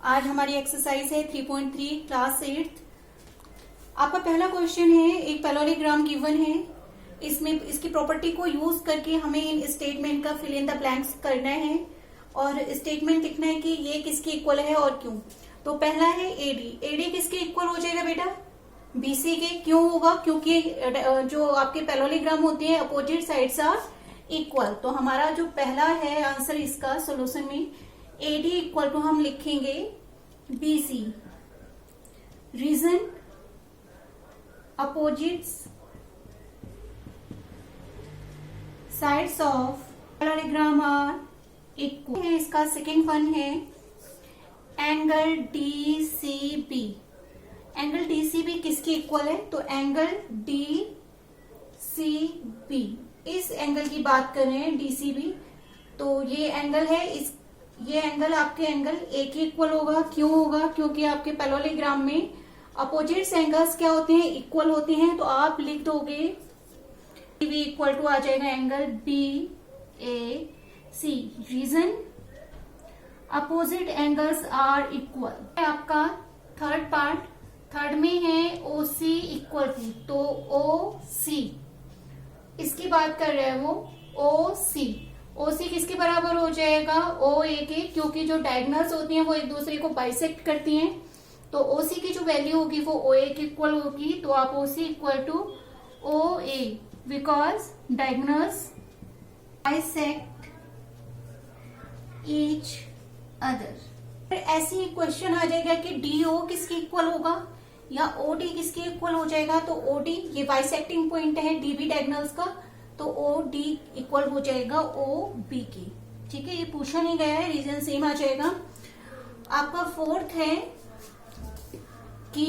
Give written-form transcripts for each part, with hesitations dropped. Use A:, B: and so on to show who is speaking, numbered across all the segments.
A: आज हमारी एक्सरसाइज है 3.3 क्लास 8। आपका पहला क्वेश्चन है, एक पैरेललोग्राम गिवन है, इसमें इसकी प्रॉपर्टी को यूज करके हमें इन स्टेटमेंट का फिल इन द ब्लैंक्स करना है और स्टेटमेंट लिखना है कि ये किसके इक्वल है और क्यों। तो पहला है एडी। एडी किसके इक्वल हो जाएगा बेटा? बीसी के। क्यों होगा? क्योंकि जो आपके पैरेललोग्राम होते हैं अपोजिट साइड्स आर इक्वल। तो हमारा जो पहला है आंसर इसका सोल्यूशन में एडी इक्वल टू हम लिखेंगे BC. Reason opposite sides of parallelogram are equal है। इसका सेकेंड वन है एंगल डीसीबी। एंगल डीसीबी किसके इक्वल है? तो एंगल डीसीबी, इस एंगल की बात कर रहे हैं डीसीबी। तो ये एंगल है, ये एंगल आपके एंगल ए के इक्वल होगा। क्यों होगा? क्योंकि आपके पैरेललोग्राम में अपोजिट एंगल्स क्या होते हैं? इक्वल होते हैं। तो आप लिख दोगे बी इक्वल टू आ जाएगा angle B A C. Reason opposite angles are equal. आपका थर्ड पार्ट, थर्ड में है ओ सी इक्वल टू, तो ओ सी इसकी बात कर रहे हैं वो ओ सी। ओ सी किसके बराबर हो जाएगा? ओ ए के, क्योंकि जो डायगोनल्स होती हैं वो एक दूसरे को बाइसेक्ट करती हैं। तो ओ सी की जो वैल्यू होगी वो ओ ए के इक्वल होगी। तो आप O C equal to O A because diagonals bisect each other. फिर ऐसी क्वेश्चन आ जाएगा कि डी ओ किसके इक्वल होगा या ओ डी किसके इक्वल हो जाएगा? तो ओ डी ये बाइसेक्टिंग पॉइंट है डी बी डायगोनल्स का, तो ओ डी इक्वल हो जाएगा ओ बी के। ठीक है, ये पूछा नहीं गया है, रीजन सेम आ जाएगा। आपका फोर्थ है कि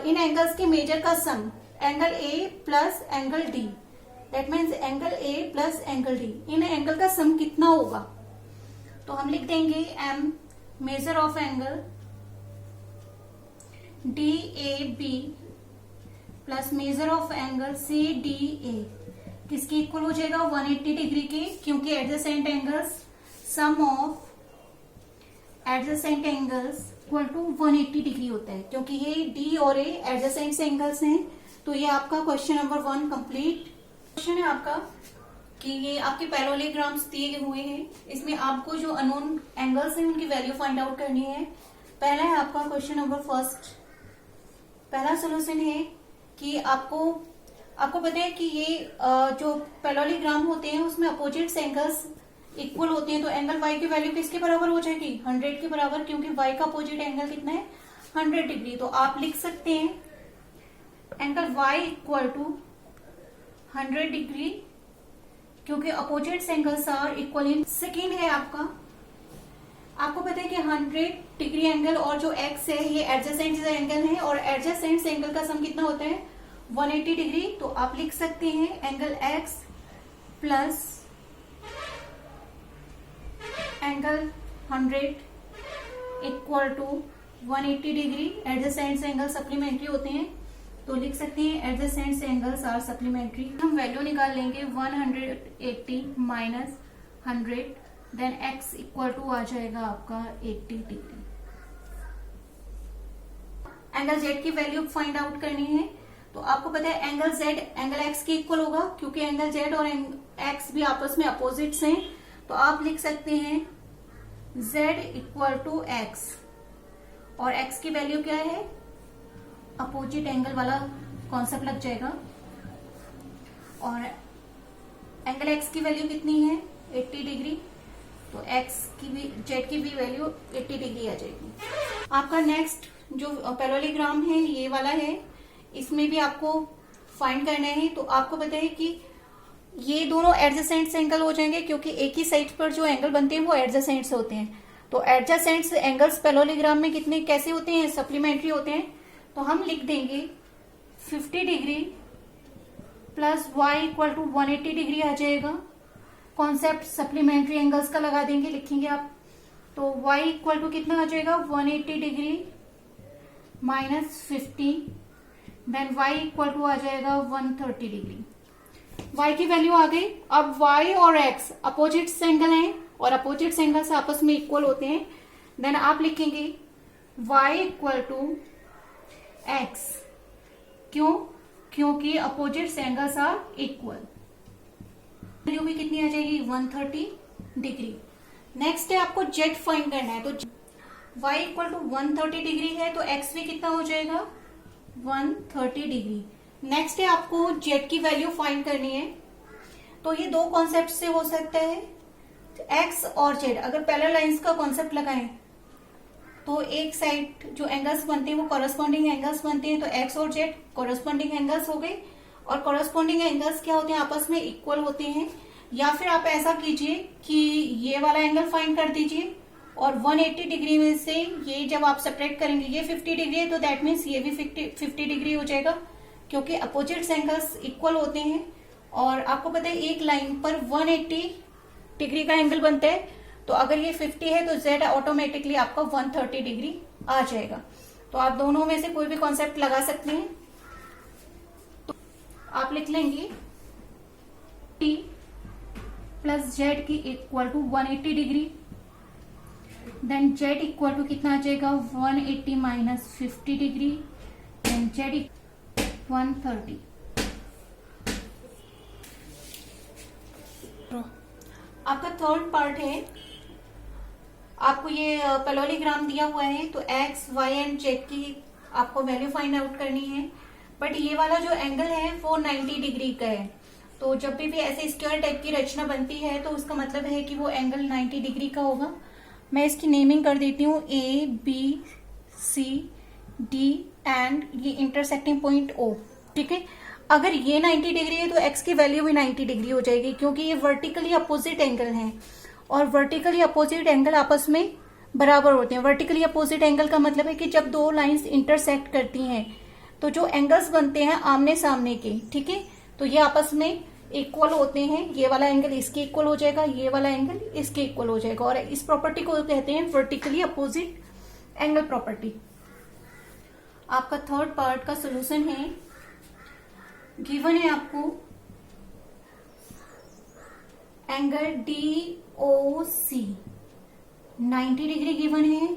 A: इन एंगल्स के मेजर का sum angle A plus angle D, that means angle A plus angle D, इन एंगल का सम कितना होगा? तो हम लिख देंगे M measure of angle D A B plus measure of angle C D A किसके इक्वल हो जाएगा? 180 डिग्री के, क्योंकि adjacent angles sum of adjacent angles equal to 180 degree होता है, क्योंकि ये डी और ए एडजेसेंट एंगल्स हैं। तो ये आपका क्वेश्चन नंबर 1 कंप्लीट। क्वेश्चन है आपका कि ये आपके पैरेललोग्राम्स दिए हुए हैं, इसमें आपको जो अननोन एंगल्स हैं उनकी वैल्यू फाइंड आउट करनी है। पहला है आपका क्वेश्चन नंबर फर्स्ट। पहला सोल्यूशन है कि आपको पता है कि ये जो पैरेललोग्राम होते हैं उसमें अपोजिट एंगल्स इक्वल होते हैं। तो एंगल y की वैल्यू किसके बराबर हो जाएगी? 100 के बराबर, क्योंकि y का अपोजिट एंगल कितना है? 100 डिग्री। तो आप लिख सकते हैं angle y equal to 100 degree, क्योंकि opposite angles are equal in. Second है आपको पता है कि 100 डिग्री एंगल और जो x है ये एडजेसेंट एंगल है, और एडजेसेंट एंगल का सम कितना होता है? 180 डिग्री। तो आप लिख सकते हैं angle x plus angle 100 equal to 180 degree. Adjacent angle supplementary होते हैं, तो लिख सकते हैं एडजेसेंट एंगल्स आर सप्लीमेंट्री। हम वैल्यू निकाल लेंगे 180 minus 100, then x equal to आ जाएगा आपका 80 डिग्री। एंगल z की वैल्यू फाइंड आउट करनी है। तो आपको पता है एंगल z एंगल x के इक्वल होगा, क्योंकि एंगल z और x भी आपस में अपोजिट्स हैं। तो आप लिख सकते हैं z इक्वल टू x, और x की वैल्यू क्या है? अपोजिट एंगल वाला कॉन्सेप्ट लग जाएगा। और एंगल x की वैल्यू कितनी है? 80 डिग्री। तो x की भी z की भी वैल्यू 80 डिग्री आ जाएगी। आपका नेक्स्ट जो पैरेललोग्राम है ये वाला है, इसमें भी आपको फाइंड करना है। तो आपको पता है कि ये दोनों एडजेसेंट एंगल हो जाएंगे, क्योंकि एक ही साइड पर जो एंगल बनते हैं वो एडजेसेंट होते हैं। तो एडजेसेंट एंगल्स पैरेललोग्राम में कितने कैसे होते हैं? सप्लीमेंट्री होते हैं। तो हम लिख देंगे 50 degree plus y equal to 180 degree आ जाएगा। कॉन्सेप्ट सप्लीमेंट्री एंगल्स का लगा देंगे, लिखेंगे आप। तो y इक्वल टू कितना आ जाएगा? 180 degree minus 50, then y equal to आ जाएगा 130 डिग्री। y की वैल्यू आ गई। अब y और x अपोजिट एंगल हैं और अपोजिट एंगल्स आपस में इक्वल होते हैं। देन आप लिखेंगे y इक्वल टू एक्स। क्यों? क्योंकि opposite angles are equal. Value भी कितनी आ जाएगी? 130 डिग्री। नेक्स्ट है आपको जेड फाइंड करना है, तो y इक्वल टू 130 डिग्री है तो x भी कितना हो जाएगा? 130 डिग्री। नेक्स्ट है आपको जेड की वैल्यू फाइंड करनी है, तो ये दो कॉन्सेप्ट से हो सकता है, x और z। अगर पैरेलल लाइंस का कॉन्सेप्ट लगाएं तो एक साइड जो एंगल्स बनते हैं वो कॉरेस्पॉन्डिंग एंगल्स बनते हैं, तो x और z कॉरेस्पॉन्डिंग एंगल्स हो गए। और कॉरेस्पॉन्डिंग एंगल्स क्या होते हैं? आपस में इक्वल होते हैं। या फिर आप ऐसा कीजिए कि ये वाला एंगल फाइंड कर दीजिए और 180 डिग्री में से ये जब आप सेपरेट करेंगे, ये 50 डिग्री है तो दैट मीन्स ये भी 50 डिग्री हो जाएगा, क्योंकि अपोजिट एंगल्स इक्वल होते हैं। और आपको पता है एक लाइन पर 180 डिग्री का एंगल बनता है, तो अगर ये 50 है तो z ऑटोमेटिकली आपका 130 डिग्री आ जाएगा। तो आप दोनों में से कोई भी कॉन्सेप्ट लगा सकते हैं। तो आप लिख लेंगे t प्लस जेड की equal to 180 degree, then z equal to कितना आ जाएगा? 180 माइनस 50 डिग्री, देन z 130। आपका थर्ड पार्ट है, आपको ये पैरेललोग्राम दिया हुआ है, तो x, y एंड z की आपको वैल्यू फाइंड आउट करनी है। बट ये वाला जो एंगल है वो 90 डिग्री का है, तो जब भी ऐसे स्क्वायर टाइप की रचना बनती है तो उसका मतलब है कि वो एंगल 90 डिग्री का होगा। मैं इसकी नेमिंग कर देती हूँ A, B, C, D and ये इंटरसेक्टिंग पॉइंट O। ठीक है, अगर ये 90 डिग्री है तो x की वैल्यू भी 90 डिग्री हो जाएगी, क्योंकि ये वर्टिकली अपोजिट एंगल हैं और वर्टिकली अपोजिट एंगल आपस में बराबर होते हैं। वर्टिकली अपोजिट एंगल का मतलब है कि जब दो लाइंस इंटरसेक्ट करती हैं तो जो एंगल्स बनते हैं आमने सामने के, ठीक है, तो ये आपस में इक्वल होते हैं। ये वाला एंगल इसके इक्वल हो जाएगा, ये वाला एंगल इसके इक्वल हो जाएगा, और इस प्रॉपर्टी को कहते हैं वर्टिकली अपोजिट एंगल प्रॉपर्टी। आपका थर्ड पार्ट का सोल्यूशन है, गिवन है आपको एंगल DOC 90 डिग्री गिवन है,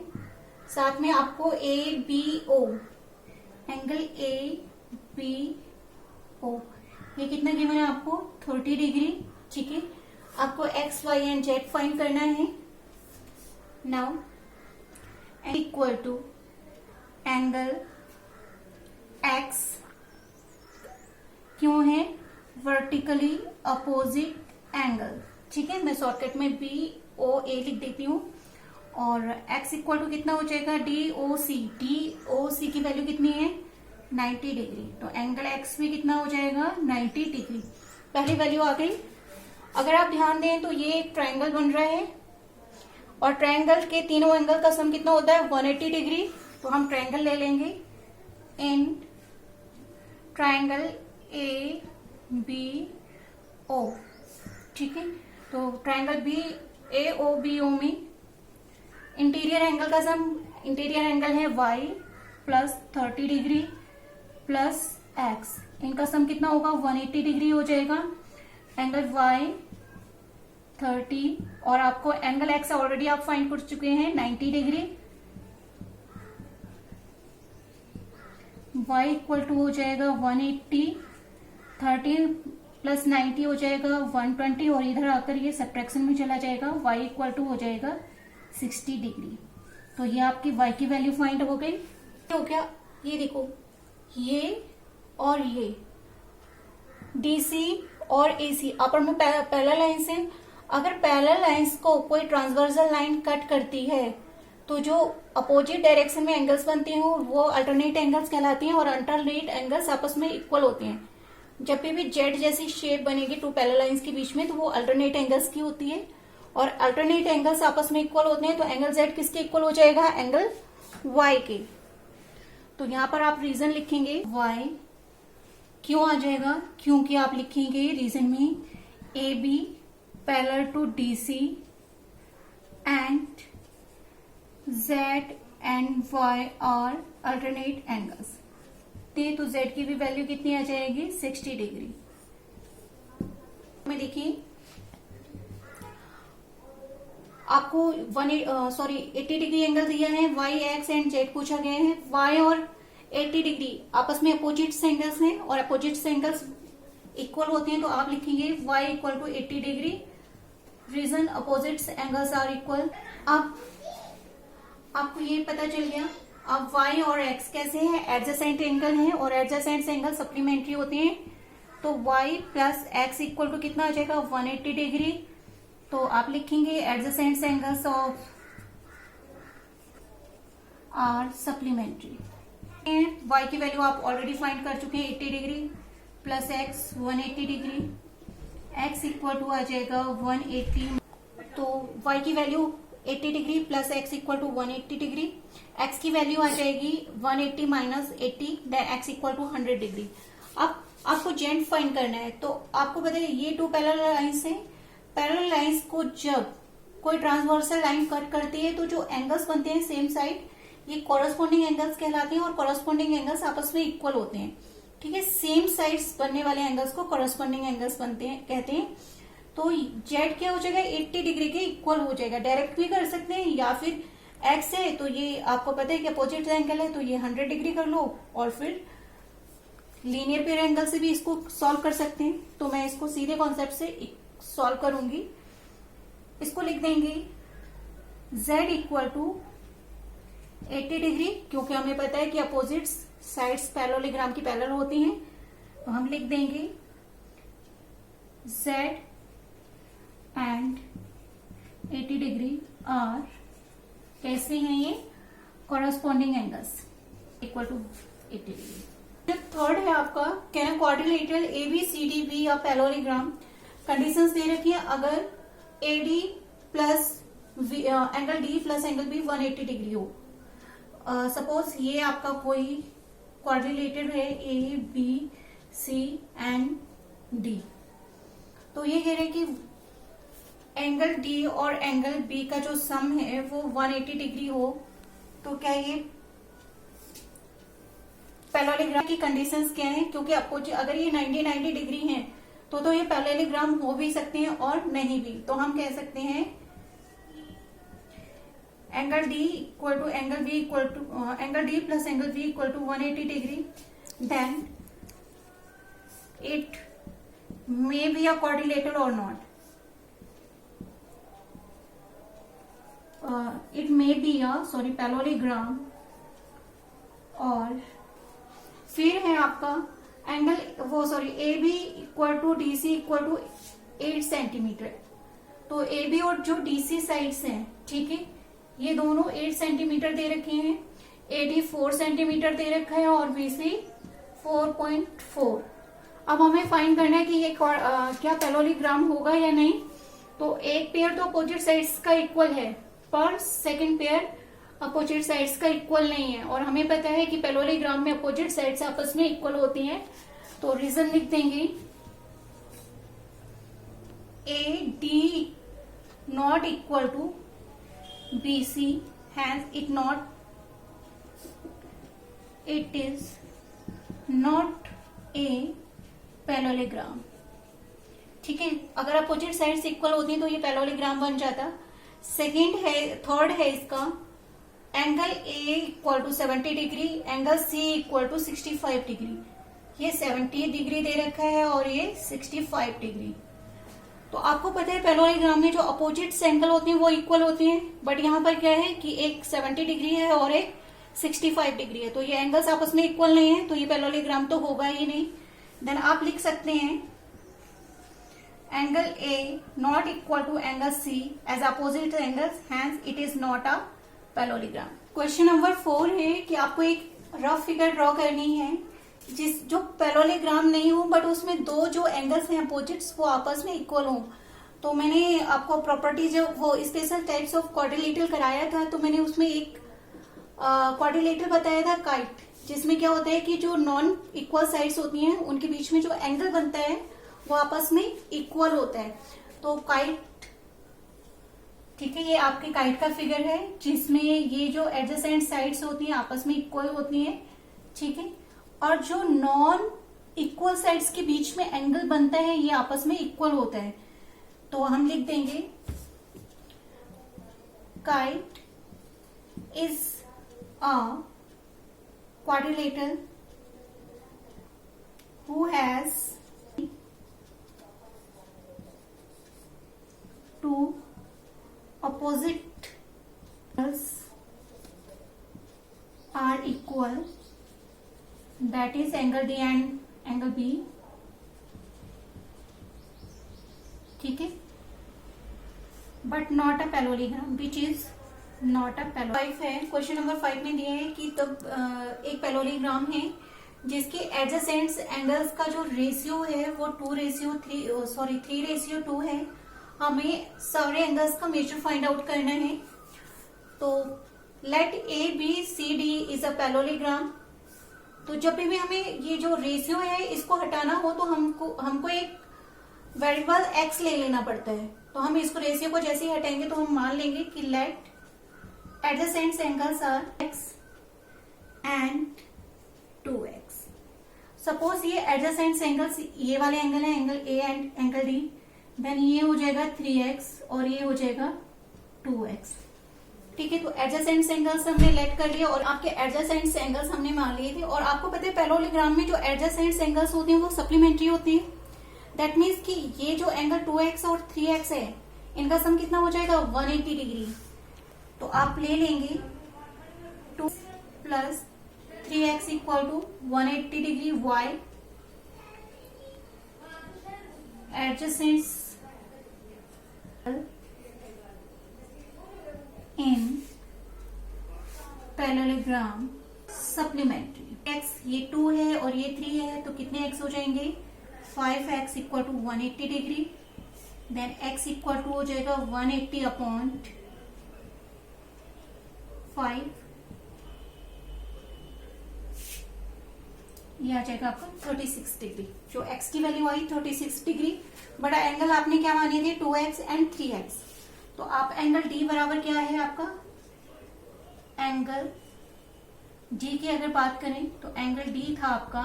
A: साथ में आपको ABO एंगल ABO ये कितना गिवन है आपको? 30 डिग्री। ठीक है, आपको x, y and z find करना है। Now equal to angle x क्यों है? Vertically opposite angle. ठीक है, मैं शॉर्टकट में BOA लिख देती हूँ। और x इक्वल टू कितना हो जाएगा? DOC। DOC की वैल्यू कितनी है? 90 डिग्री। तो एंगल x भी कितना हो जाएगा? 90 डिग्री। पहली वैल्यू आ गई। अगर आप ध्यान दें तो ये एक ट्रायंगल बन रहा है और ट्रायंगल के तीनों एंगल का सम कितना होता है? 180 डिग्री। तो हम ट्रायंगल ले लेंगे इन ट्रायंगल ABO। ठीक है, तो ट्रायंगल AOBO में इंटीरियर एंगल का सम, इंटीरियर एंगल है y plus 30 degree plus x, इनका सम कितना होगा? 180 डिग्री हो जाएगा। एंगल y 30 और आपको एंगल x ऑलरेडी आप फाइंड कर चुके हैं 90 डिग्री। y इक्वल टू हो जाएगा 180, 30 प्लस 90 हो जाएगा 120 और इधर आकर ये सब्ट्रैक्शन में चला जाएगा, y इक्वल टू हो जाएगा 60 डिग्री। तो ये आपकी y की वैल्यू फाइंड हो गई। हो गया, ये देखो ये और ये DC और AC अपर में पैरेलल लाइंस हैं। अगर पैरेलल लाइंस को कोई ट्रांसवर्सल लाइन कट करती है तो जो अपोजिट डायरेक्शन में एंगल्स बनते हैं वो अल्टरनेट एंगल्स कहलाती हैं और अल्टरनेट एंगल्स आपस में इक्वल होते हैं। जब भी जेड जैसी शेप बनेगी टू पैरेलल लाइंस के बीच में तो वो अल्टरनेट एंगल्स की होती है और अल्टरनेट एंगल्स आपस में इक्वल होते हैं, तो एंगल जेड किसके इक्वल हो जाएगा? एंगल y के। तो यहां पर आप रीजन लिखेंगे y क्यों आ जाएगा? क्योंकि आप लिखेंगे रीजन में AB parallel to DC and Z and Y are alternate angles. तो Z की भी वैल्यू कितनी आ जाएगी? 60 डिग्री। में देखिए आपको 80 डिग्री एंगल दिया है, वाई एक्स एंड जेड पूछा गया है। वाई और 80 डिग्री आपस में अपोजिट एंगल्स हैं और अपोजिट एंगल्स इक्वल होते हैं, तो आप लिखेंगे y equal to 80 degree, reason opposite angles are equal. अब आपको ये पता चल गया। अब y और x कैसे हैं, एडजेसेंट एंगल हैं और एडजेसेंट एंगल सप्लीमेंट्री होते हैं, तो y plus x equal to कितना आ जाएगा 180 डिग्री। तो आप लिखेंगे adjacent angles of are supplementary. y की वैल्यू आप ऑलरेडी फाइंड कर चुके हैं, 80 degree plus x 180 degree, x equal to आ जाएगा 180। तो y की value 80 degree plus x equal to 180 degree, x की वैल्यू आ जाएगी 180 minus 80, then x equal to 100 degree. अब आपको जेड फाइंड करना है, तो आपको पता है ये टू पैरेलल लाइंस हैं। पैरेलल लाइंस को जब कोई ट्रांसवर्सल लाइन कट करती है तो जो एंगल्स बनते हैं सेम साइड, ये कॉरस्पॉन्डिंग एंगल्स कहलाते हैं और कॉरस्पॉन्डिंग एंगल्स आपस में इक्वल होते हैं। ठीक है, सेम साइड्स बनने वाले एंगल्स को कॉरस्पॉन्डिंग एंगल्स बनते हैं कहते हैं। तो जेड क्या हो जाएगा 80 डिग्री के इक्वल हो जाएगा। डायरेक्ट भी कर सकते हैं या फिर एक्स है तो ये आपको पता है कि अपोजिट एंगल है तो ये 100 डिग्री कर लो, और फिर लीनियर पेयर एंगल से भी इसको सॉल्व कर सकते हैं। तो मैं इसको सीधे कॉन्सेप्ट से सॉल्व करूंगी। इसको लिख देंगे z इक्वल टू 80 डिग्री, क्योंकि हमें पता है कि अपोजिट साइड्स पैरेललोग्राम की पैरेलल होती हैं, तो हम लिख देंगे z एंड 80 डिग्री आर कैसे हैं ये corresponding angles equal to 80 degree. जो थर्ड है आपका कहना क्वाड्रिलेटरल ABCDB या पैरेललोग्राम, कंडीशंस दे रखी है। अगर AD plus angle D plus angle B 180 degree हो, सपोज ये आपका कोई क्वाड्रिलेटरल है A B C and D, तो ये कह रहे हैं कि एंगल D और एंगल B का जो सम है वो 180 डिग्री हो, तो क्या ये पैरेललोग्राम की कंडीशंस क्या है? क्योंकि अगर ये 90 डिग्री हैं तो ये पैरेललोग्राम हो भी सकते हैं और नहीं भी। तो हम कह सकते हैं angle D equal to angle B equal to angle D plus angle B equal to 180 degree, then it may be a quadrilateral और not, it may be a parallelogram. और फिर है आपका angle AB equal to DC equal to 8 centimetre. तो AB और जो DC sides हैं, ठीक है, ये दोनों 8 सेंटीमीटर दे रखे हैं, AD 4 सेंटीमीटर दे रखा है और BC 4.4। अब हमें फाइंड करना है कि ये क्या पैरेललोग्राम होगा या नहीं। तो एक पेयर तो अपोजिट साइड्स का इक्वल है, पर सेकंड पेयर अपोजिट साइड्स का इक्वल नहीं है, और हमें पता है कि पैरेललोग्राम में अपोजिट साइड्स आपस में इक्वल होती हैं। तो रीजन लिख देंगे AD not equal to BC, hence it is not a parallelogram. ठीक है, अगर अपोजिट साइड्स इक्वल होती हैं तो ये पैरेललोग्राम बन जाता। थर्ड है इसका angle A equal to 70 degree, angle C equal to 65 degree. ये 70 डिग्री दे रखा है और ये 65 डिग्री। तो आपको पता है पैरेललोग्राम में जो अपोजिट एंगल होते हैं वो इक्वल होते हैं, बट यहाँ पर क्या है कि एक 70 डिग्री है और एक 65 डिग्री है, तो ये एंगल्स आपस में इक्वल नहीं है, तो ये पैरेललोग्राम तो होगा ही नहीं। देन आप लिख सकते हैं angle A not equal to angle C as opposite angles, hence it is not a parallelogram. Question number 4 है कि आपको एक रफ फिगर ड्रॉ करनी है जो पैरेललोग्राम नहीं हो, बट उसमें दो जो एंगल्स हैं अपोजिट्स वो आपस में इक्वल हो। तो मैंने आपको प्रॉपर्टीज वो स्पेशल टाइप्स ऑफ क्वाड्रिलेटरल कराया था, तो मैंने उसमें एक क्वाड्रिलेटरल बताया था काइट, जिसमें क्या होता है कि जो नॉन इक्वल साइड्स होती हैं उनके बीच में जो एंगल बनता है वो आपस में इक्वल होता है। तो काइट, ठीक है, ये आपके काइट का फिगर है जिसमें ये जो एडजेसेंट साइड्स होती हैं आपस में इक्वल होती हैं, ठीक है, और जो नॉन इक्वल साइड्स के बीच में एंगल बनता है ये आपस में इक्वल होता है। तो हम लिख देंगे kite is a quadrilateral who has two opposite angles are equal, that is angle D and angle B. ठीक है, but not a parallelogram, which is not a parallelogram. 5 है, क्वेश्चन नंबर 5 में दिया है कि तब एक पैरेललोग्राम है जिसके एडजेसेंट एंगल्स का जो रेशियो है वो 3:2 है। हमें सारे एंगल्स का मेजर फाइंड आउट करना है। तो let A B C D is a parallelogram. तो जब भी हमें ये जो रेशियो है इसको हटाना हो तो हमको एक वेरिएबल एक्स ले लेना पड़ता है। तो हम इसको रेशियो को जैसे ही हटाएंगे तो हम मान लेंगे कि let adjacent angles are x and 2x। Suppose ये एडजेसेंट एंगल्स, ये वाले एंगल है angle A and angle D, then ये हो जाएगा 3x और ये हो जाएगा 2x। ठीक है, तो एडजेसेंट एंगल्स हमने लेट कर लिया और आपके एडजेसेंट एंगल्स हमने मान लिए थे। और आपको पता है पैरेललोग्राम में जो एडजेसेंट एंगल्स होते हैं वो सप्लीमेंट्री होते हैं। दैट मीन्स कि ये जो एंगल 2x और 3x है इनका सम कितना हो जाएगा 180 डिग्री। तो आप ले लेंगे 2 plus 3x equal to 180 degree y adjacent in parallelogram supplementary. x ये 2 है और ये 3 है तो कितने x हो जाएंगे 5x equal to 180 degree, then x equal to हो जाएगा 180 अपॉन 5, ये आ जाएगा आपका 36 डिग्री। जो x की वैल्यू आई 36 डिग्री, बड़ा एंगल आपने क्या माने थे 2x एंड 3x। तो आप एंगल D बराबर क्या है आपका, एंगल D की अगर बात करें तो एंगल D था आपका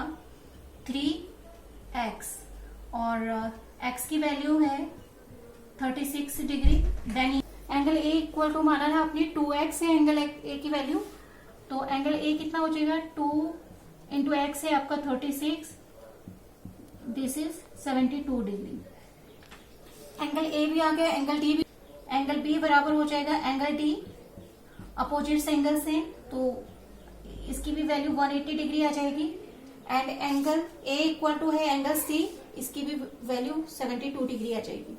A: 3x और x की वैल्यू है 36 degree. Then angle A equal to माना था आपने 2x है एंगल A की वैल्यू, तो एंगल A कितना हो जाएगा 2 इंटू x है आपका 36, this is 72 degree. Angle A भी आ गया, एंगल D भी। एंगल B बराबर हो जाएगा एंगल D, अपोजिट एंगल से, तो इसकी भी वैल्यू 180 डिग्री आ जाएगी। And angle A equal to है एंगल C, इसकी भी वैल्यू 72 डिग्री आ जाएगी।